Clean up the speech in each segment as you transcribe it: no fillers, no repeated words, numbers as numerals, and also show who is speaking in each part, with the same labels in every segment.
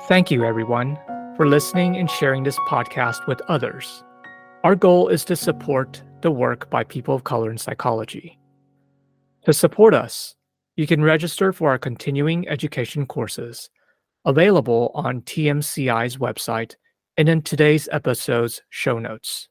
Speaker 1: Thank you, everyone, for listening and sharing this podcast with others. Our goal is to support the work by people of color in psychology. To support us, you can register for our continuing education courses available on TMCI's website and in today's episode's show notes.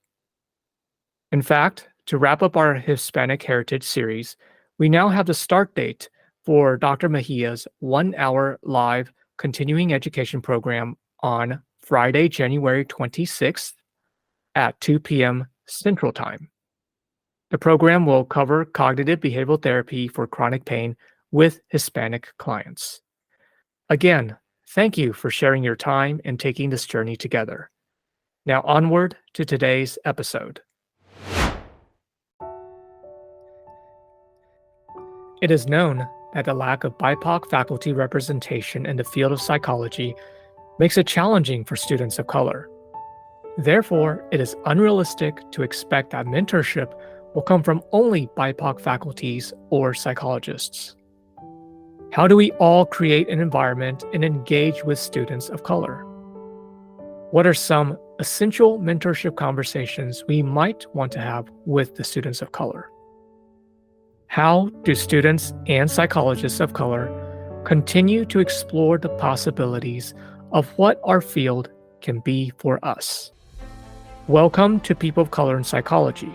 Speaker 1: In fact, to wrap up our Hispanic Heritage series, we now have the start date for Dr. Mejia's 1-hour live continuing education program on Friday, January 26th at 2 p.m. Central Time. The program will cover cognitive behavioral therapy for chronic pain with Hispanic clients. Again, thank you for sharing your time and taking this journey together. Now onward to today's episode. It is known that the lack of BIPOC faculty representation in the field of psychology makes it challenging for students of color. Therefore, it is unrealistic to expect that mentorship will come from only BIPOC faculties or psychologists. How do we all create an environment and engage with students of color? What are some essential mentorship conversations we might want to have with the students of color? How do students and psychologists of color continue to explore the possibilities of what our field can be for us? Welcome to People of Color in Psychology,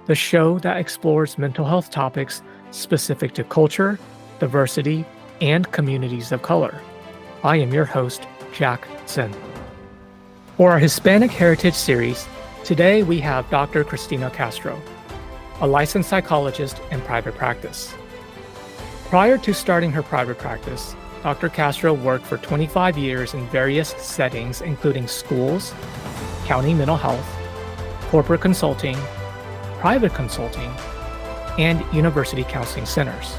Speaker 1: the show that explores mental health topics specific to culture, diversity, and communities of color. I am your host, Jack Zinn. For our Hispanic Heritage series, today we have Dr. Cristina Castro, a licensed psychologist in private practice. Prior to starting her private practice, Dr. Castro worked for 25 years in various settings, including schools, county mental health, corporate consulting, private consulting, and university counseling centers.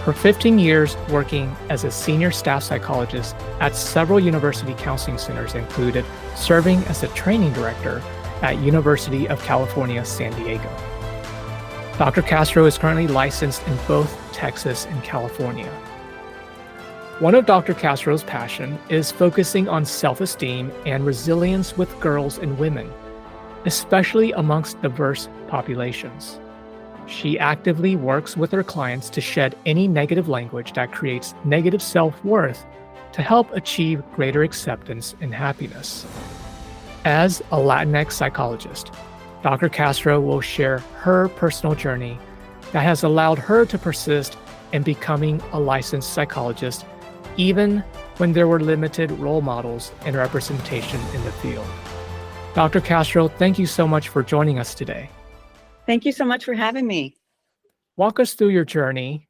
Speaker 1: Her 15 years working as a senior staff psychologist at several university counseling centers included serving as a training director at University of California, San Diego. Dr. Castro is currently licensed in both Texas and California. One of Dr. Castro's passion is focusing on self-esteem and resilience with girls and women, especially amongst diverse populations. She actively works with her clients to shed any negative language that creates negative self-worth to help achieve greater acceptance and happiness. As a Latinx psychologist, Dr. Castro will share her personal journey that has allowed her to persist in becoming a licensed psychologist, even when there were limited role models and representation in the field. Dr. Castro, thank you so much for joining us today.
Speaker 2: Thank you so much for having me.
Speaker 1: Walk us through your journey.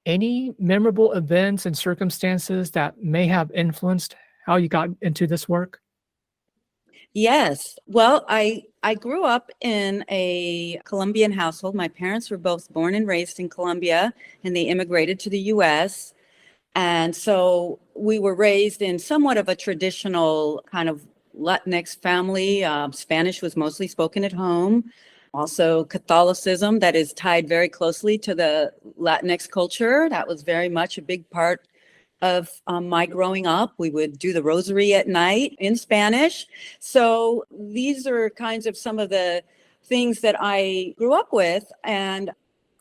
Speaker 1: Any memorable events and circumstances that may have influenced how you got into this work?
Speaker 2: Yes. Well, I grew up in a Colombian household. My parents were both born and raised in Colombia, and they immigrated to the U.S. And so we were raised in somewhat of a traditional kind of Latinx family. Spanish was mostly spoken at home. Also Catholicism that is tied very closely to the Latinx culture. That was very much a big part of my growing up. We would do the rosary at night in Spanish. So these are kinds of some of the things that I grew up with. And,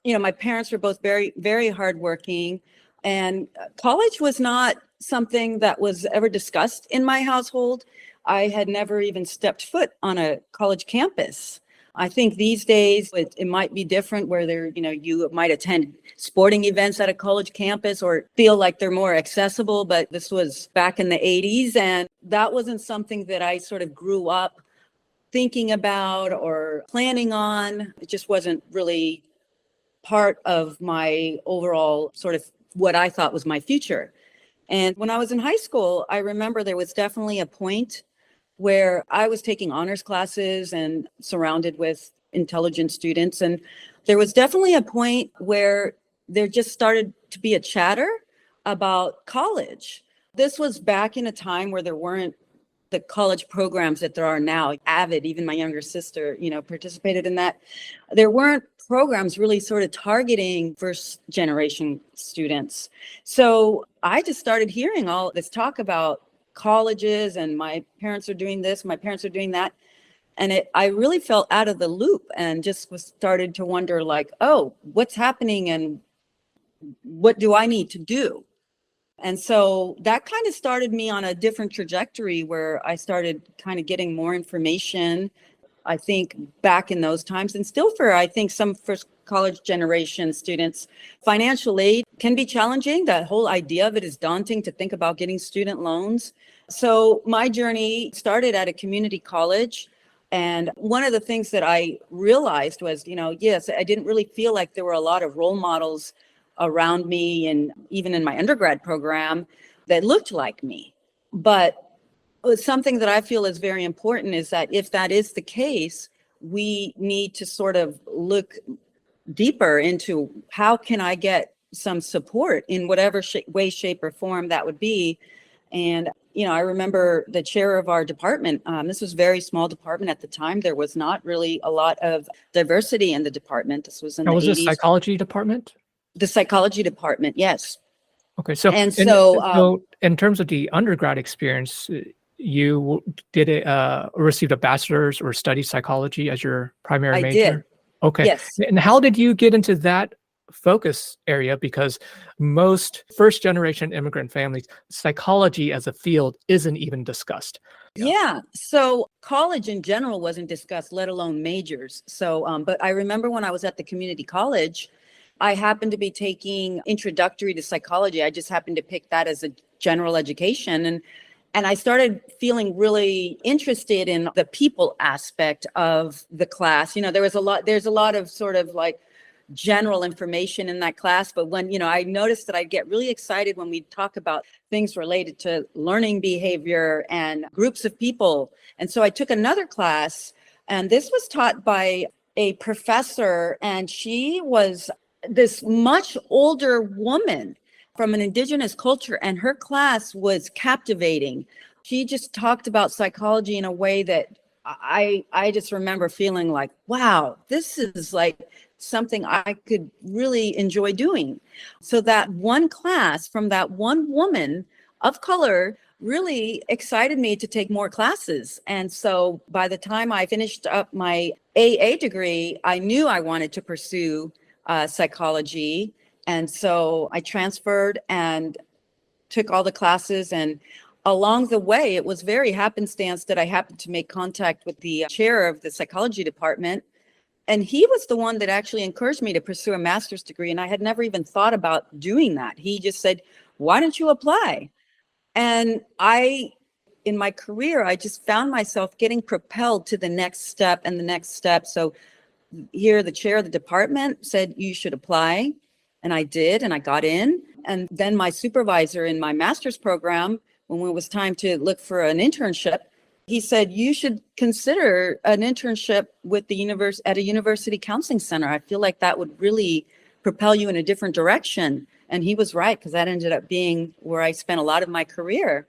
Speaker 2: you know, my parents were both very, very hardworking. And college was not something that was ever discussed in my household. I had never even stepped foot on a college campus. I think these days it might be different where you might attend sporting events at a college campus or feel like they're more accessible, but this was back in the 80s. And that wasn't something that I sort of grew up thinking about or planning on. It just wasn't really part of my overall sort of what I thought was my future. And when I was in high school, I remember there was definitely a point where I was taking honors classes and surrounded with intelligent students. And there was definitely a point where there just started to be a chatter about college. This was back in a time where there weren't the college programs that there are now. Avid, even my younger sister, participated in that. There weren't programs really sort of targeting first generation students. So I just started hearing all this talk about colleges and my parents are doing this, my parents are doing that. And I really felt out of the loop and just started to wonder like, oh, what's happening and what do I need to do? And so that kind of started me on a different trajectory where I started kind of getting more information, I think back in those times, and still for, I think, some first college generation students, financial aid can be challenging. The whole idea of it is daunting to think about getting student loans. So my journey started at a community college. And one of the things that I realized was, yes, I didn't really feel like there were a lot of role models around me and even in my undergrad program that looked like me. But something that I feel is very important is that if that is the case, we need to sort of look deeper into how can I get some support in whatever way, shape, or form that would be. And, I remember the chair of our department, this was a very small department at the time. There was not really a lot of diversity in the department. This was in the 80s.
Speaker 1: Was the psychology department?
Speaker 2: The psychology department, yes.
Speaker 1: Okay, so
Speaker 2: And
Speaker 1: so in terms of the undergrad experience, you received a bachelor's or studied psychology as your primary major?
Speaker 2: I did.
Speaker 1: Okay.
Speaker 2: Yes.
Speaker 1: And how did you get into that focus area? Because most first generation immigrant families, psychology as a field isn't even discussed.
Speaker 2: Yeah. So college in general wasn't discussed, let alone majors. So, but I remember when I was at the community college, I happened to be taking introductory to psychology. I just happened to pick that as a general education. And I started feeling really interested in the people aspect of the class. There's a lot of sort of like general information in that class. But when, I noticed that I'd get really excited when we talk about things related to learning behavior and groups of people. And so I took another class, and this was taught by a professor, and she was this much older woman from an indigenous culture, and her class was captivating. She just talked about psychology in a way that I just remember feeling like, wow, this is like something I could really enjoy doing. So that one class from that one woman of color really excited me to take more classes. And so by the time I finished up my AA degree, I knew I wanted to pursue psychology. And so I transferred and took all the classes. And along the way, it was very happenstance that I happened to make contact with the chair of the psychology department. And he was the one that actually encouraged me to pursue a master's degree. And I had never even thought about doing that. He just said, why don't you apply? And in my career, I just found myself getting propelled to the next step and the next step. So here, the chair of the department said, you should apply. And I did, and I got in. And then my supervisor in my master's program, when it was time to look for an internship, he said, you should consider an internship with at a university counseling center. I feel like that would really propel you in a different direction. And he was right, because that ended up being where I spent a lot of my career.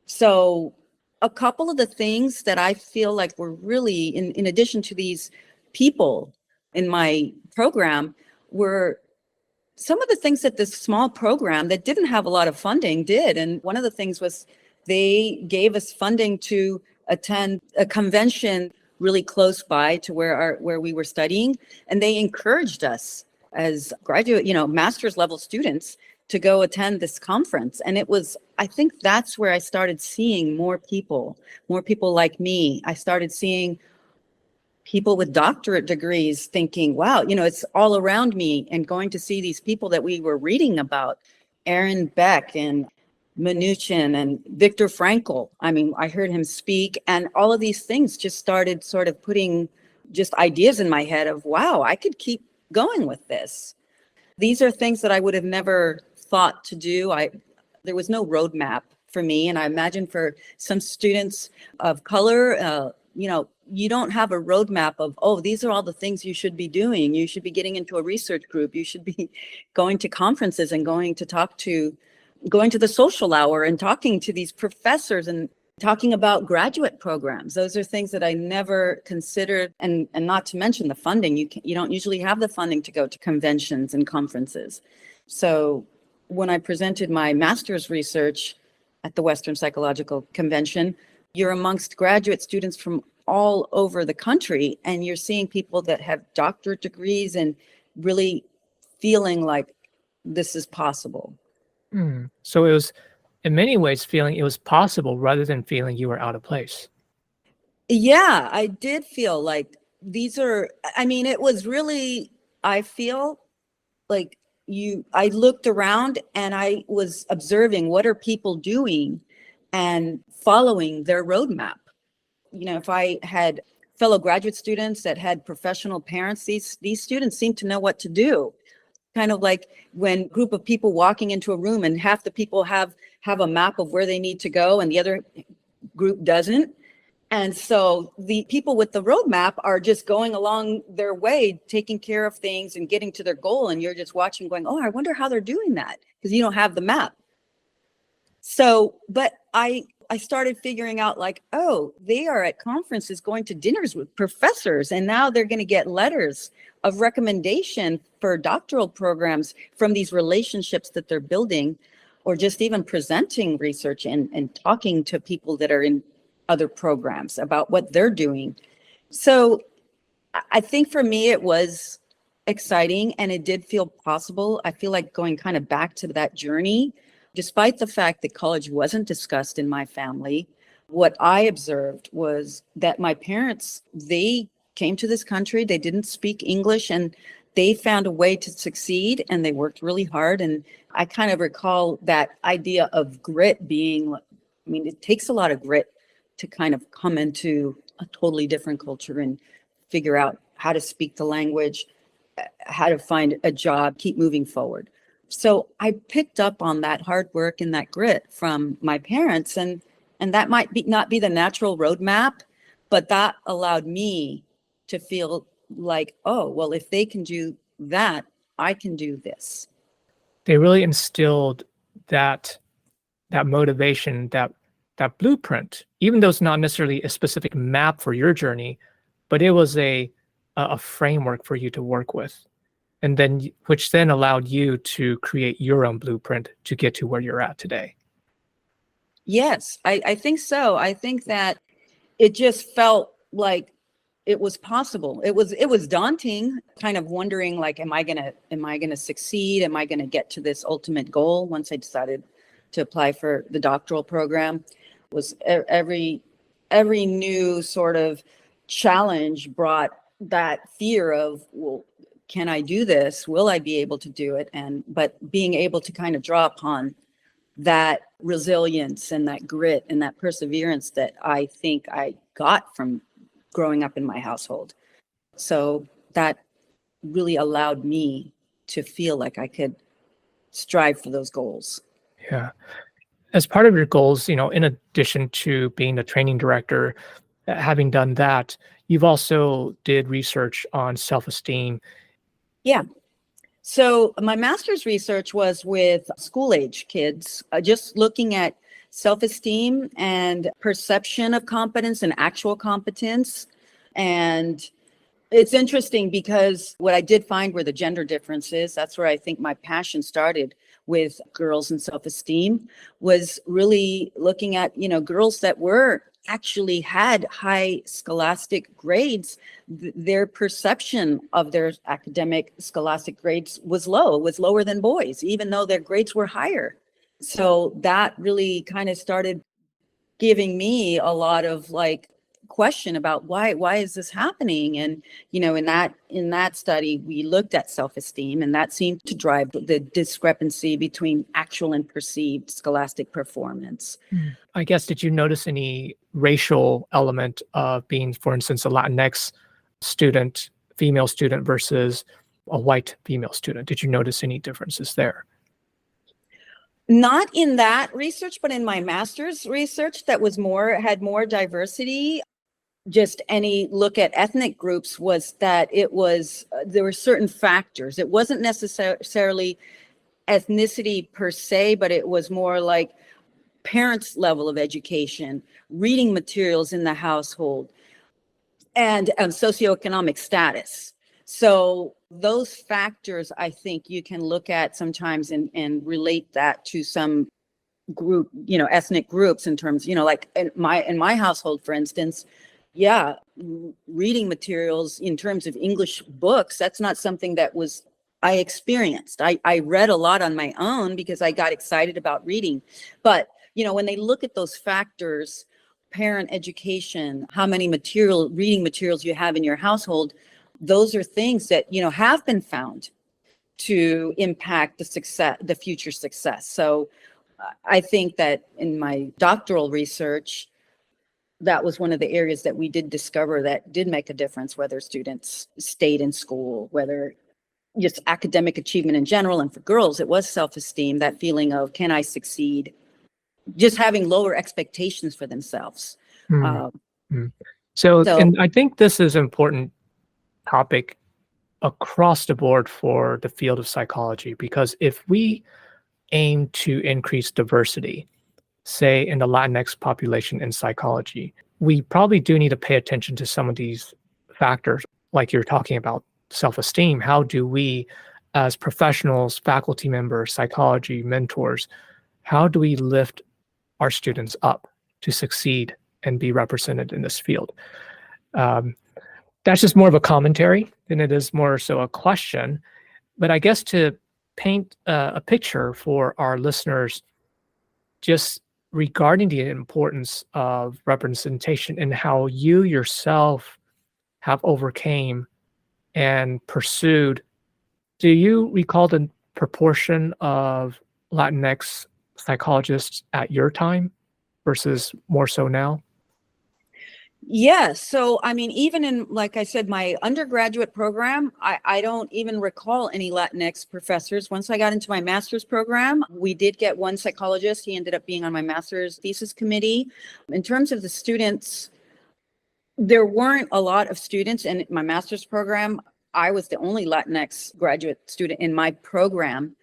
Speaker 2: So a couple of the things that I feel like were really, in addition to these people in my program, were some of the things that this small program that didn't have a lot of funding did. And one of the things was they gave us funding to attend a convention really close by to where we were studying. And they encouraged us as graduate, master's level students to go attend this conference. And I think that's where I started seeing more people like me. I started seeing people with doctorate degrees thinking, wow, it's all around me, and going to see these people that we were reading about, Aaron Beck and Mnuchin and Viktor Frankl. I mean, I heard him speak, and all of these things just started sort of putting just ideas in my head of, wow, I could keep going with this. These are things that I would have never thought to do. There was no roadmap for me. And I imagine for some students of color, you don't have a roadmap of, oh, these are all the things you should be doing. You should be getting into a research group. You should be going to conferences and going to the social hour and talking to these professors and talking about graduate programs. Those are things that I never considered. And not to mention the funding. You don't usually have the funding to go to conventions and conferences. So when I presented my master's research at the Western Psychological Convention. You're amongst graduate students from all over the country, and you're seeing people that have doctorate degrees and really feeling like this is possible.
Speaker 1: So it was, in many ways, feeling it was possible rather than feeling you were out of place.
Speaker 2: Yeah, I did feel like it was really, I feel like I looked around and I was observing what are people doing and following their roadmap. If I had fellow graduate students that had professional parents, these students seem to know what to do. Kind of like when a group of people walking into a room and half the people have a map of where they need to go and the other group doesn't. And so the people with the roadmap are just going along their way, taking care of things and getting to their goal. And you're just watching going, oh, I wonder how they're doing that, because you don't have the map. So, but I started figuring out like, oh, they are at conferences going to dinners with professors, and now they're going to get letters of recommendation for doctoral programs from these relationships that they're building, or just even presenting research and talking to people that are in other programs about what they're doing. So I think for me, it was exciting and it did feel possible. I feel like going kind of back to that journey, despite the fact that college wasn't discussed in my family, what I observed was that my parents, they came to this country, they didn't speak English, and they found a way to succeed and they worked really hard. And I kind of recall that idea of grit being, it takes a lot of grit to kind of come into a totally different culture and figure out how to speak the language, how to find a job, keep moving forward. So I picked up on that hard work and that grit from my parents, and that might not be the natural roadmap, but that allowed me to feel like, oh, well, if they can do that, I can do this.
Speaker 1: They really instilled that motivation, that blueprint, even though it's not necessarily a specific map for your journey, but it was a framework for you to work with, and then which then allowed you to create your own blueprint to get to where you're at today.
Speaker 2: Yes, I think so. I think that it just felt like it was possible. It was daunting, kind of wondering like, am I gonna succeed? Am I gonna get to this ultimate goal? Once I decided to apply for the doctoral program, was every new sort of challenge brought that fear of, well, can I do this? Will I be able to do it? But being able to kind of draw upon that resilience and that grit and that perseverance that I think I got from growing up in my household. So that really allowed me to feel like I could strive for those goals.
Speaker 1: Yeah. As part of your goals, in addition to being a training director, having done that, you've also did research on self-esteem.
Speaker 2: Yeah. So my master's research was with school age kids, just looking at self-esteem and perception of competence and actual competence. And it's interesting because what I did find were the gender differences. That's where I think my passion started with girls and self-esteem, was really looking at, girls that were actually had high scholastic grades. Their perception of their academic scholastic grades was lower than boys, even though their grades were higher. So that really kind of started giving me a lot of like question about why is this happening. And in that study we looked at self-esteem, and that seemed to drive the discrepancy between actual and perceived scholastic performance.
Speaker 1: I guess, did you notice any racial element of being, for instance, a Latinx student, female student versus a white female student? Did you notice any differences there?
Speaker 2: Not in that research, but in my master's research that had more diversity. Just any look at ethnic groups was that there were certain factors. It wasn't necessarily ethnicity per se, but it was more like parents' level of education, reading materials in the household, and socioeconomic status. So those factors, I think you can look at sometimes and relate that to some group, ethnic groups in terms, like in my household, for instance, yeah, reading materials in terms of English books, that's not something that I experienced. I read a lot on my own because I got excited about reading. But, when they look at those factors, parent education, how many reading materials you have in your household, those are things that, have been found to impact the future success. So I think that in my doctoral research, that was one of the areas that we did discover that did make a difference, whether students stayed in school, whether just academic achievement in general. And for girls, it was self-esteem, that feeling of, can I succeed? Just having lower expectations for themselves.
Speaker 1: Hmm.
Speaker 2: Um,
Speaker 1: Hmm. So,
Speaker 2: so
Speaker 1: and I think this is an important topic across the board for the field of psychology, because if we aim to increase diversity, say in the Latinx population in psychology, we probably do need to pay attention to some of these factors, like you're talking about self-esteem. How do we, as professionals, faculty members, psychology mentors, how do we lift our students up to succeed and be represented in this field? Um, that's just more of a commentary than it is more so a question. But I guess to paint a picture for our listeners, just regarding the importance of representation and how you yourself have overcame and pursued, do you recall the proportion of Latinx psychologists at your time versus more so now?
Speaker 2: yes. So, I mean, even in, like I said, my undergraduate program, I don't even recall any Latinx professors. Once I got into my master's program, we did get one psychologist. He ended up being on my master's thesis committee. In terms of the students, there weren't a lot of students in my master's program. I was the only Latinx graduate student in my program.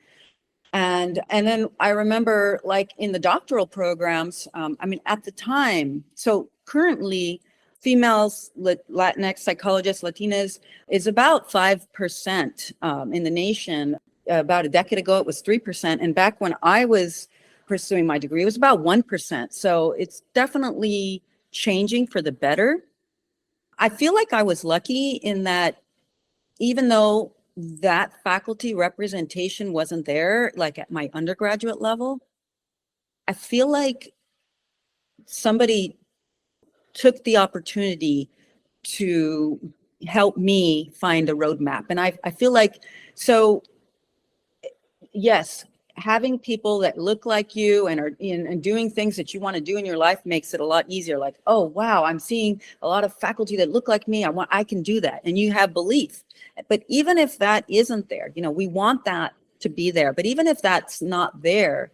Speaker 2: And then I remember, like, in the doctoral programs, I mean, at the time, so currently females, Latinx psychologists, Latinas, is about 5% in the nation. About a decade ago, it was 3%. And back when I was pursuing my degree, it was about 1%. So it's definitely changing for the better. I feel like I was lucky in that, even though that faculty representation wasn't there, like at my undergraduate level, I feel like somebody took the opportunity to help me find a roadmap. And I feel like, so yes, having people that look like you and are and doing things that you want to do in your life makes it a lot easier. Like, oh, wow, I'm seeing a lot of faculty that look like me. I can do that. And you have belief. But even if that isn't there, we want that to be there. But even if that's not there,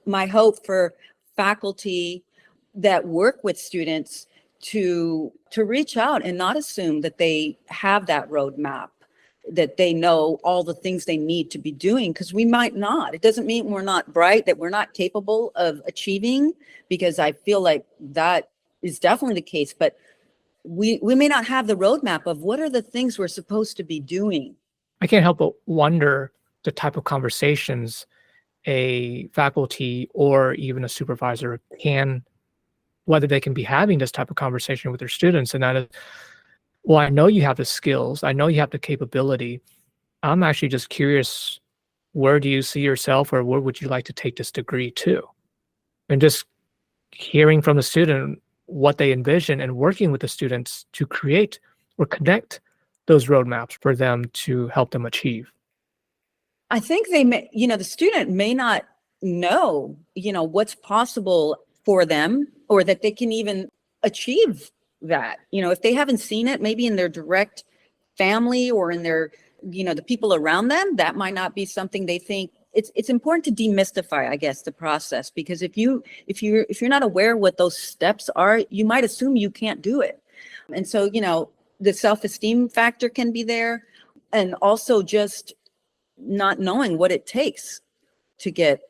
Speaker 2: my hope for faculty that work with students to reach out and not assume that they have that roadmap, that they know all the things they need to be doing, because we might not. It doesn't mean we're not bright, that we're not capable of achieving, because I feel like that is definitely the case. But we may not have the roadmap of what are the things we're supposed to be doing.
Speaker 1: I can't help but wonder the type of conversations a faculty or even a supervisor whether they can be having this type of conversation with their students. And that is, well, I know you have the skills, I know you have the capability. I'm actually just curious, where do you see yourself, or where would you like to take this degree to? And just hearing from the student what they envision and working with the students to create or connect those roadmaps for them to help them achieve.
Speaker 2: I think they may, the student may not know, what's possible for them, or that they can even achieve that. If they haven't seen it, maybe in their direct family or in their, the people around them, that might not be something they think. It's important to demystify, I guess, the process, because if you're not aware what those steps are, you might assume you can't do it. And so, the self-esteem factor can be there, and also just not knowing what it takes to get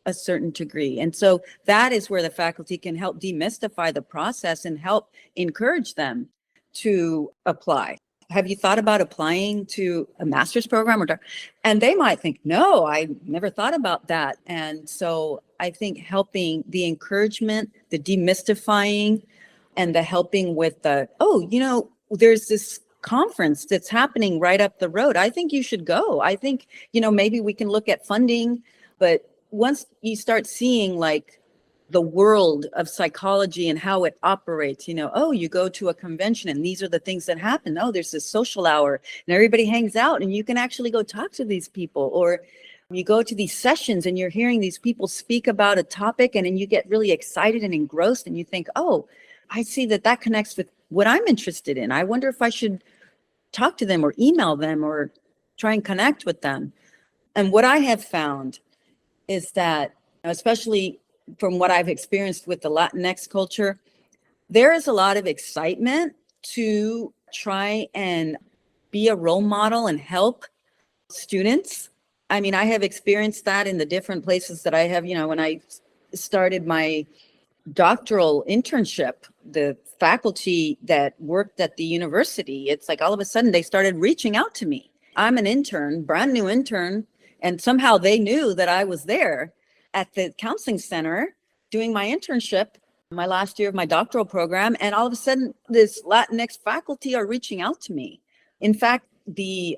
Speaker 2: a certain degree. And so that is where the faculty can help demystify the process and help encourage them to apply. have you thought about applying to a master's program and they might think, no, I never thought about that. And so I think helping the encouragement, the demystifying, and the helping with there's this conference that's happening right up the road. I think you should go. I think, maybe we can look at funding, but once you start seeing like the world of psychology and how it operates, you go to a convention and these are the things that happen. Oh, there's this social hour and everybody hangs out and you can actually go talk to these people, or you go to these sessions and you're hearing these people speak about a topic and then you get really excited and engrossed and you think, oh, I see that connects with what I'm interested in. I wonder if I should talk to them or email them or try and connect with them. And what I have found is that, especially from what I've experienced with the Latinx culture, there is a lot of excitement to try and be a role model and help students. I mean, I have experienced that in the different places that I have, when I started my doctoral internship, the faculty that worked at the university, it's like all of a sudden they started reaching out to me. I'm an intern, brand new intern, and somehow they knew that I was there at the counseling center doing my internship, my last year of my doctoral program. And all of a sudden, this Latinx faculty are reaching out to me. In fact, the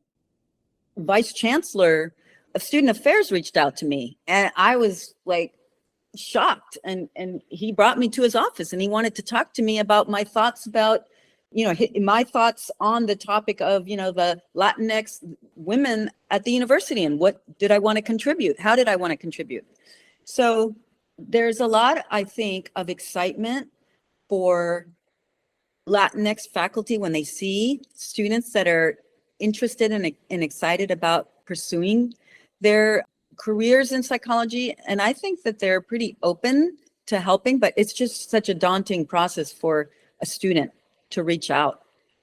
Speaker 2: vice chancellor of student affairs reached out to me. And I was like shocked. And he brought me to his office and he wanted to talk to me about my thoughts about, my thoughts on the topic of, the Latinx women at the university and what did I want to contribute? How did I want to contribute? So there's a lot, I think, of excitement for Latinx faculty when they see students that are interested and excited about pursuing their careers in psychology. And I think that they're pretty open to helping, but it's just such a daunting process for a student to reach out.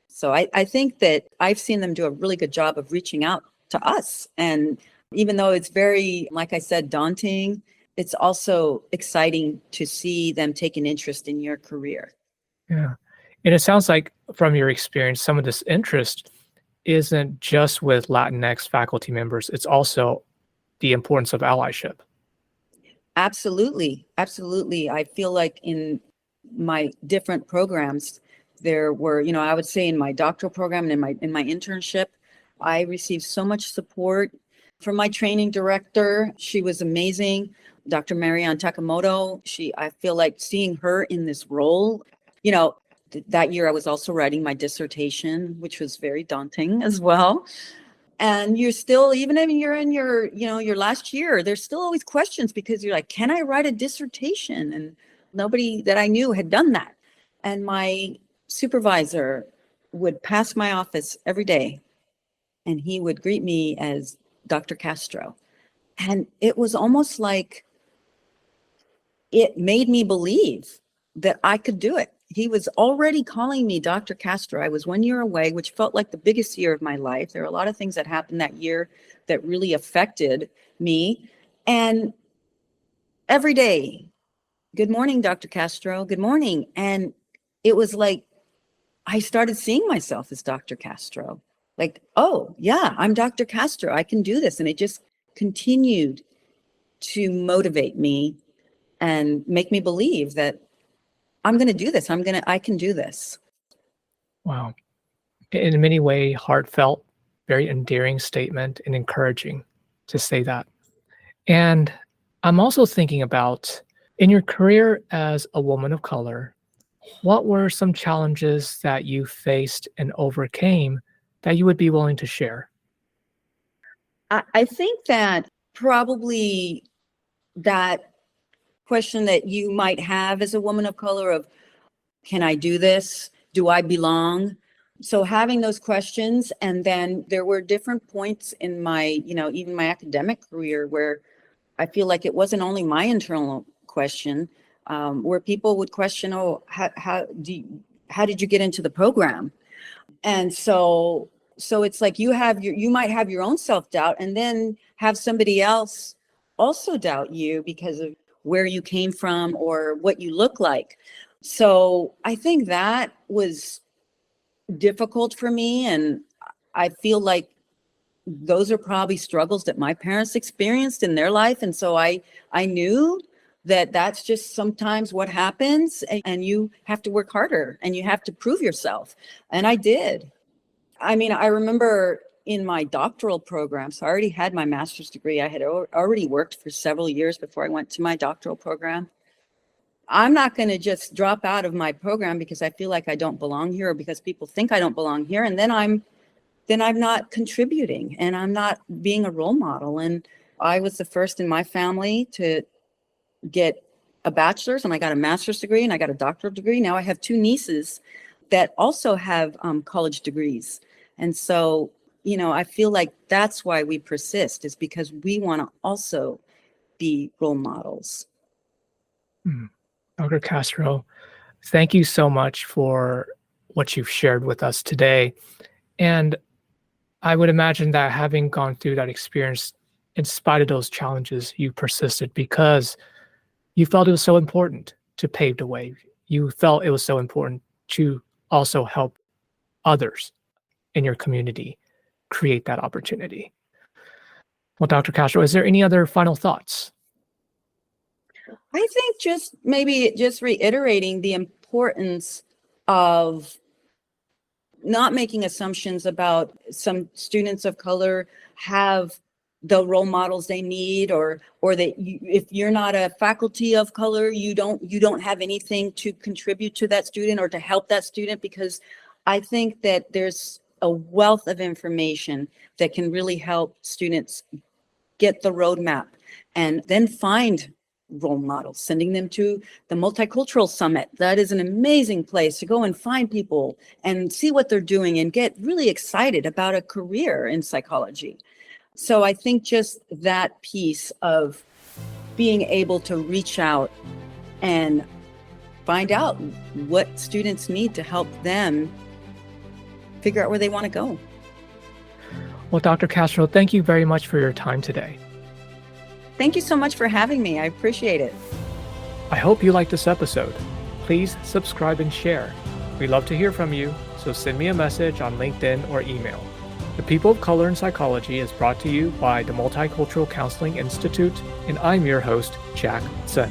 Speaker 2: So I think that I've seen them do a really good job of reaching out to us. And even though it's very, like I said, daunting, it's also exciting to see them take an interest in your career.
Speaker 1: Yeah. And it sounds like from your experience, some of this interest isn't just with Latinx faculty members, it's also the importance of allyship.
Speaker 2: Absolutely. Absolutely. I feel like in my different programs, there were, I would say in my doctoral program and in my internship, I received so much support from my training director. She was amazing. Dr. Marianne Takamoto, I feel like seeing her in this role, that year I was also writing my dissertation, which was very daunting as well. And you're still, even if you're in your last year, there's still always questions because you're like, can I write a dissertation? And nobody that I knew had done that. And my supervisor would pass my office every day and he would greet me as Dr. Castro. And it was almost like it made me believe that I could do it. He was already calling me Dr. Castro. I was 1 year away, which felt like the biggest year of my life. There were a lot of things that happened that year that really affected me. And every day, good morning, Dr. Castro, good morning. And it was like, I started seeing myself as Dr. Castro. Like, oh, yeah, I'm Dr. Castro. I can do this. And it just continued to motivate me and make me believe that I'm going to do this. I can do this.
Speaker 1: Wow. In many ways, heartfelt, very endearing statement and encouraging to say that. And I'm also thinking about in your career as a woman of color, what were some challenges that you faced and overcame that you would be willing to share?
Speaker 2: I think that probably that question that you might have as a woman of color of, can I do this? Do I belong? So having those questions, and then there were different points in my, even my academic career where I feel like it wasn't only my internal question, where people would question, oh, how did you get into the program? And so it's like you might have your own self-doubt and then have somebody else also doubt you because of where you came from or what you look like. So I think that was difficult for me. And I feel like those are probably struggles that my parents experienced in their life. And so I knew that that's just sometimes what happens, and you have to work harder and you have to prove yourself. And I did. I mean, I remember in my doctoral program, so I already had my master's degree. I had already worked for several years before I went to my doctoral program. I'm not going to just drop out of my program because I feel like I don't belong here, or because people think I don't belong here. And then I'm not contributing and I'm not being a role model. And I was the first in my family to get a bachelor's, and I got a master's degree, and I got a doctoral degree. Now I have two nieces that also have college degrees. And so, I feel like that's why we persist, is because we want to also be role models.
Speaker 1: Dr. Castro, thank you so much for what you've shared with us today. And I would imagine that having gone through that experience, in spite of those challenges, you persisted because you felt it was so important to pave the way. You felt it was so important to also help others in your community create that opportunity. Well, Dr. Castro, is there any other final thoughts?
Speaker 2: I think just reiterating the importance of not making assumptions about some students of color have the role models they need, or that if you're not a faculty of color, you don't have anything to contribute to that student or to help that student, because I think that there's a wealth of information that can really help students get the roadmap and then find role models, sending them to the Multicultural Summit. That is an amazing place to go and find people and see what they're doing and get really excited about a career in psychology. So I think just that piece of being able to reach out and find out what students need to help them figure out where they want to go.
Speaker 1: Well, Dr. Castro, thank you very much for your time today.
Speaker 2: Thank you so much for having me. I appreciate it.
Speaker 1: I hope you liked this episode. Please subscribe and share. We'd love to hear from you, so send me a message on LinkedIn or email. The People of Color in Psychology is brought to you by the Multicultural Counseling Institute, and I'm your host, Jack Sun.